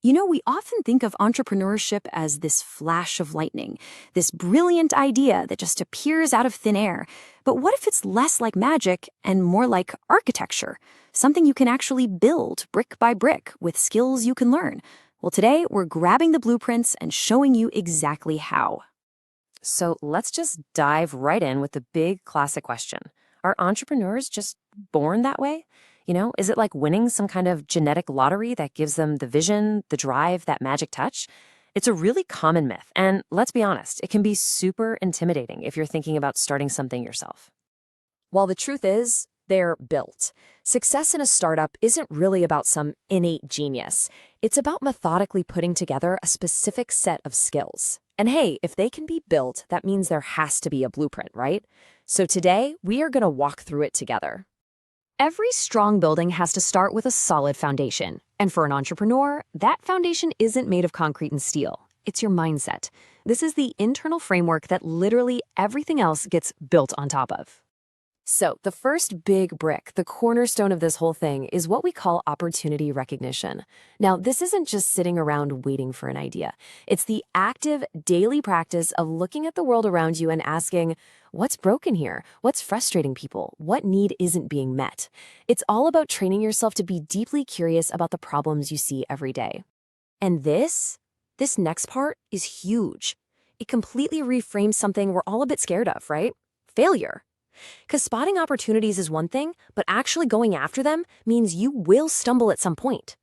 We often think of entrepreneurship as this flash of lightning, this brilliant idea that just appears out of thin air. But what if it's less like magic and more like architecture? Something you can actually build brick by brick with skills you can learn. Well, today we're grabbing the blueprints and showing you exactly how. So let's just dive right in with the big classic question. Are entrepreneurs just born that way? Is it like winning some kind of genetic lottery that gives them the vision, the drive, that magic touch? It's a really common myth, and let's be honest, it can be super intimidating if you're thinking about starting something yourself. While the truth is, they're built. Success in a startup isn't really about some innate genius. It's about methodically putting together a specific set of skills. And hey, if they can be built, that means there has to be a blueprint, right? So today, we are going to walk through it together. Every strong building has to start with a solid foundation. And for an entrepreneur, that foundation isn't made of concrete and steel. It's your mindset. This is the internal framework that literally everything else gets built on top of. So the first big brick, the cornerstone of this whole thing, is what we call opportunity recognition. Now, this isn't just sitting around waiting for an idea. It's the active daily practice of looking at the world around you and asking, what's broken here? What's frustrating people? What need isn't being met? It's all about training yourself to be deeply curious about the problems you see every day. And this next part is huge. It completely reframes something we're all a bit scared of, right? Failure. Because spotting opportunities is one thing, but actually going after them means you will stumble at some point.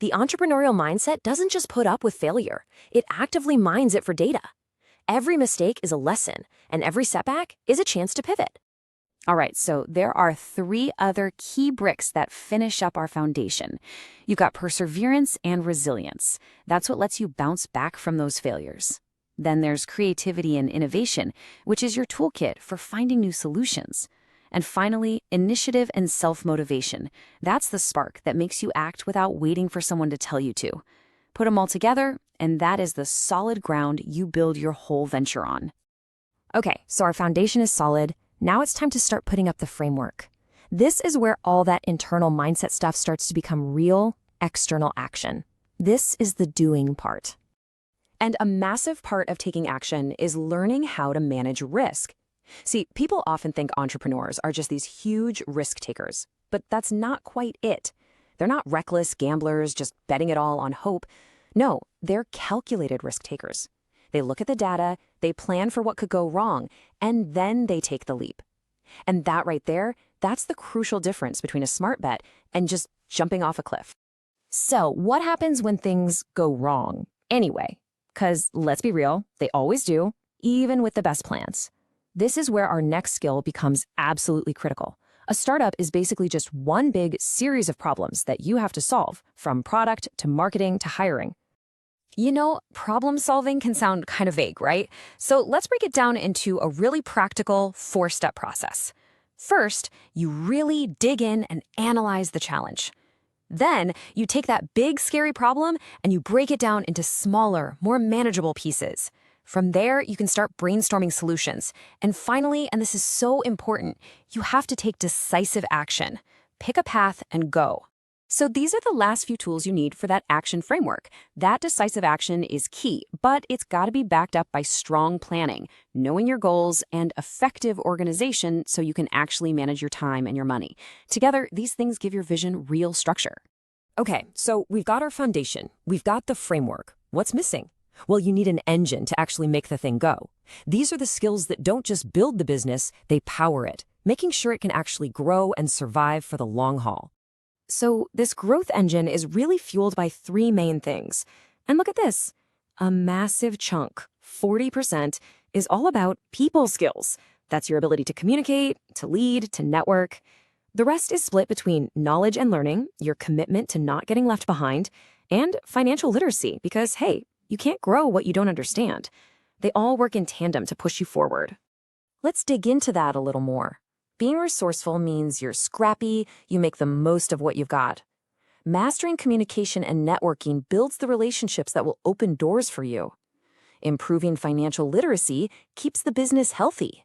The entrepreneurial mindset doesn't just put up with failure, it actively mines it for data. Every mistake is a lesson, and every setback is a chance to pivot. All right, so there are 3 other key bricks that finish up our foundation. You've got perseverance and resilience. That's what lets you bounce back from those failures. Then there's creativity and innovation, which is your toolkit for finding new solutions. And finally, initiative and self-motivation. That's the spark that makes you act without waiting for someone to tell you to. Put them all together, and that is the solid ground you build your whole venture on. Okay, so our foundation is solid. Now it's time to start putting up the framework. This is where all that internal mindset stuff starts to become real, external action. This is the doing part. And a massive part of taking action is learning how to manage risk. See, people often think entrepreneurs are just these huge risk takers, but that's not quite it. They're not reckless gamblers just betting it all on hope. No, they're calculated risk takers. They look at the data, they plan for what could go wrong, and then they take the leap. And that right there, that's the crucial difference between a smart bet and just jumping off a cliff. So what happens when things go wrong anyway? Because let's be real, they always do, even with the best plans. This is where our next skill becomes absolutely critical. A startup is basically just one big series of problems that you have to solve, from product to marketing to hiring. Problem solving can sound kind of vague, right? So let's break it down into a really practical 4-step process. First, you really dig in and analyze the challenge. Then you take that big, scary problem and you break it down into smaller, more manageable pieces. From there, you can start brainstorming solutions. And finally, and this is so important, you have to take decisive action. Pick a path and go. So these are the last few tools you need for that action framework. That decisive action is key, but it's got to be backed up by strong planning, knowing your goals, and effective organization so you can actually manage your time and your money. Together, these things give your vision real structure. Okay, so we've got our foundation. We've got the framework. What's missing? Well, you need an engine to actually make the thing go. These are the skills that don't just build the business, they power it, making sure it can actually grow and survive for the long haul. So this growth engine is really fueled by 3 main things. And look at this. A massive chunk, 40%, is all about people skills. That's your ability to communicate, to lead, to network. The rest is split between knowledge and learning, your commitment to not getting left behind, and financial literacy, because, hey, you can't grow what you don't understand. They all work in tandem to push you forward. Let's dig into that a little more. Being resourceful means you're scrappy, you make the most of what you've got. Mastering communication and networking builds the relationships that will open doors for you. Improving financial literacy keeps the business healthy.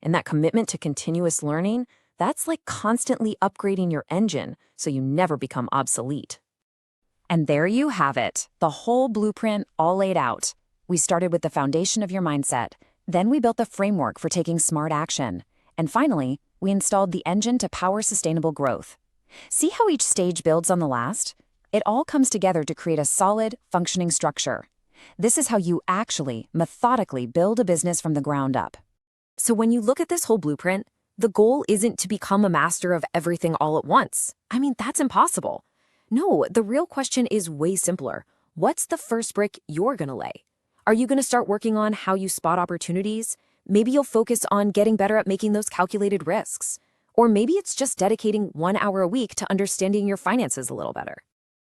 And that commitment to continuous learning, that's like constantly upgrading your engine so you never become obsolete. And there you have it, the whole blueprint all laid out. We started with the foundation of your mindset. Then we built the framework for taking smart action. And finally, we installed the engine to power sustainable growth. See how each stage builds on the last? It all comes together to create a solid, functioning structure. This is how you actually, methodically build a business from the ground up. So when you look at this whole blueprint, the goal isn't to become a master of everything all at once. I mean, that's impossible. No, the real question is way simpler. What's the first brick you're going to lay? Are you going to start working on how you spot opportunities? Maybe you'll focus on getting better at making those calculated risks. Or maybe it's just dedicating 1 hour a week to understanding your finances a little better.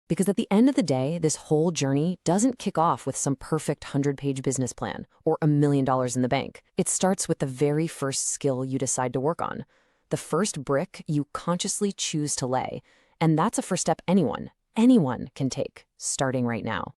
Because at the end of the day, this whole journey doesn't kick off with some perfect 100-page business plan or $1 million in the bank. It starts with the very first skill you decide to work on, the first brick you consciously choose to lay. And that's a first step anyone can take, starting right now.